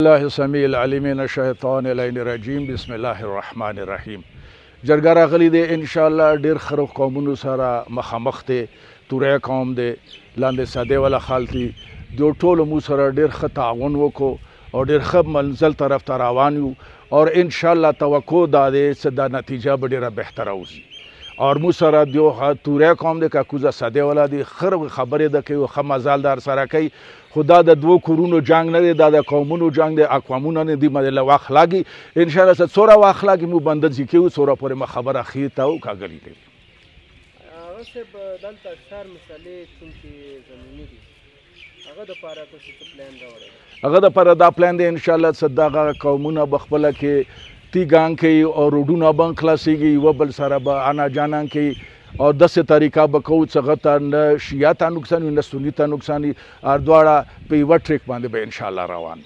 الله السمیع العلیم من الشیطان الرجیم بسم الله الرحمن الرحیم. جرګه راغلی دی ان شاء الله ډیر خرو قومونو سره مخامخ دی. توره قوم دی لاندې ساده ولا خالتي دو ټولو مو سره ډیر ښه تعاون وکړو او ډیر ښه منزل طرف ته روان یو اور ان شاء الله توقع دا دی چې دا نتیجه به ډیره بهتره اوسي. اور مو سره دیو توره قوم دی که کوزه ساده ولا دی خر خبره ده کوي خو مزالدار سره کوي. خدا د دوو کورونو جنگ نه دی، دا د قومونو جنگ دی، اقوامونه نه دي مدله واخلاږي ان شاء الله څوره واخلاږي مو بندد ځکیو څوره پورې ما خبره خیته او کاګلی دی. هغه سب دلته اکثر مسلې چې زمینی دي هغه د پاره کوم پلان راوړي، هغه د پاره دا پلان دی ان شاء الله صدقه قومونه بخپله کې تیګان کوي او روډونه بن خلاصيږي یو بل سره به انا جانان کوي اور دسه طریقہ بکو څنګه ته نه شیعه ته نقصان نه سنی ته نقصان اور دواړه په یو ټریک باندې به ان شاء الله روان